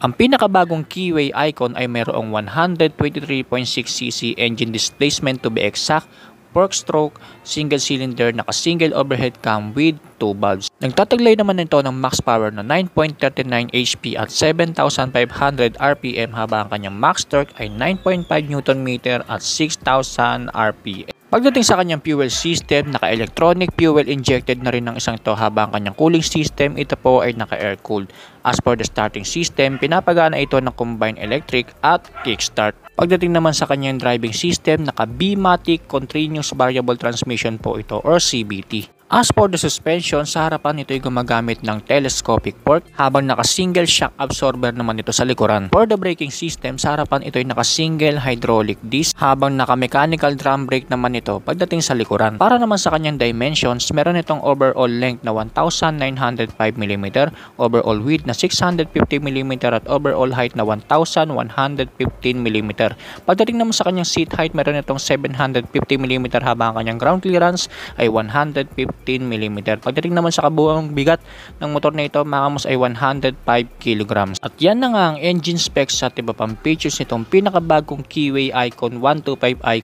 Ang pinakabagong keyway icon ay mayroong 123.6cc engine displacement to be exact, 4-stroke, single cylinder, naka-single overhead cam with 2 valves. Nagtataglay naman ito ng max power na 9.39 HP at 7,500 RPM habang ang kanyang max torque ay 9.5 Nm at 6,000 RPM. Pagdating sa kanyang fuel system, naka-electronic fuel injected na rin ng isang ito habang kanyang cooling system, ito po ay naka-air cooled. As for the starting system, pinapagana ito ng combined electric at kickstart. Pagdating naman sa kanyang driving system, naka-B-matic continuous variable transmission po ito or CVT. As for the suspension, sa harapan ito ay gumagamit ng telescopic fork habang naka-single shock absorber naman ito sa likuran. For the braking system, sa harapan ito ay naka-single hydraulic disc habang naka-mechanical drum brake naman ito pagdating sa likuran. Para naman sa kanyang dimensions, meron itong overall length na 1,905mm, overall width na 650mm at overall height na 1,115mm. Pagdating naman sa kanyang seat height, meron itong 750mm habang ang kanyang ground clearance ay 115mm. Pagdating naman sa kabuuang bigat ng motor na ito, mga kamos ay 105 kg. At yan na nga ang engine specs at iba pang features nitong pinakabagong keyway icon 125i